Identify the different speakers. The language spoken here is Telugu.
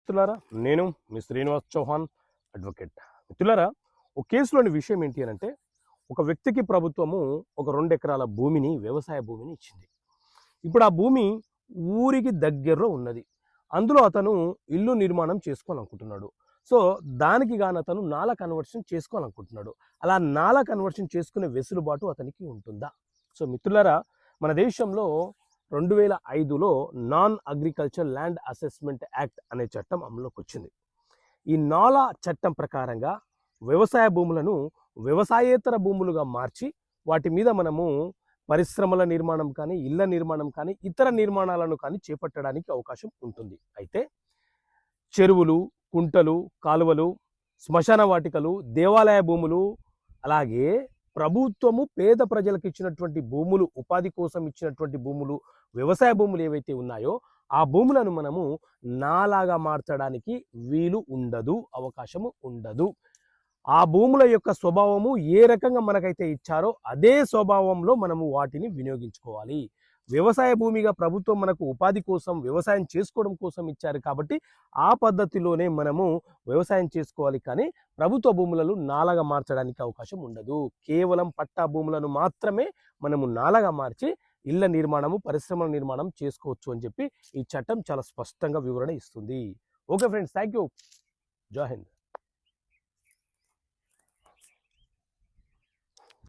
Speaker 1: మిత్రులారా, నేను మీ శ్రీనివాస్ చౌహాన్ అడ్వకేట్. మిత్రులారా, ఒక కేసులోని విషయం ఏంటి అని అంటే, ఒక వ్యక్తికి ప్రభుత్వము ఒక 2 ఎకరాల భూమిని, వ్యవసాయ భూమిని ఇచ్చింది. ఇప్పుడు ఆ భూమి ఊరికి దగ్గరలో ఉన్నది. అందులో అతను ఇల్లు నిర్మాణం చేసుకోవాలనుకుంటున్నాడు. సో దానికి గాను అతను నాలా కన్వర్షన్ చేసుకోవాలనుకుంటున్నాడు. అలా నాలా కన్వర్షన్ చేసుకునే వెసులుబాటు అతనికి ఉంటుందా? సో మిత్రులారా, మన దేశంలో 2005లో non agriculture land assessment act అనే చట్టం అమలులోకి వచ్చింది. ఈ నాలా చట్టం ప్రకారంగా వ్యవసాయ భూములను వ్యవసాయేతర భూములుగా మార్చి వాటి మీద మనము పరిశ్రమల నిర్మాణం కానీ, ఇళ్ల నిర్మాణం కానీ, ఇతర నిర్మాణాలను కానీ చేపట్టడానికి అవకాశం ఉంటుంది. అయితే చెరువులు, కుంటలు, కాలువలు, శ్మశాన వాటికలు, దేవాలయ భూములు, అలాగే ప్రభుత్వము పేద ప్రజలకు ఇచ్చినటువంటి భూములు, ఉపాధి కోసం ఇచ్చినటువంటి భూములు, వ్యవసాయ భూములు ఏవైతే ఉన్నాయో ఆ భూములను మనము నాలాగా మార్చడానికి వీలు ఉండదు, అవకాశము ఉండదు. ఆ భూముల యొక్క స్వభావము ఏ రకంగా మనకైతే ఇచ్చారో అదే స్వభావంలో మనము వాటిని వినియోగించుకోవాలి. వ్యవసాయ భూమిగా ప్రభుత్వం మనకు ఉపాధి కోసం, వ్యవసాయం చేసుకోవడం కోసం ఇచ్చారు కాబట్టి ఆ పద్ధతిలోనే మనము వ్యవసాయం చేసుకోవాలి. కానీ ప్రభుత్వ భూములను నాలాగా మార్చడానికి అవకాశం ఉండదు. కేవలం పట్టా భూములను మాత్రమే మనము నాలాగా మార్చి ఇళ్ల నిర్మాణము, పరిశ్రమల నిర్మాణం చేసుకోవచ్చు అని చెప్పి ఈ చట్టం చాలా స్పష్టంగా వివరణ ఇస్తుంది. Okay friends, thank you. జై హింద్.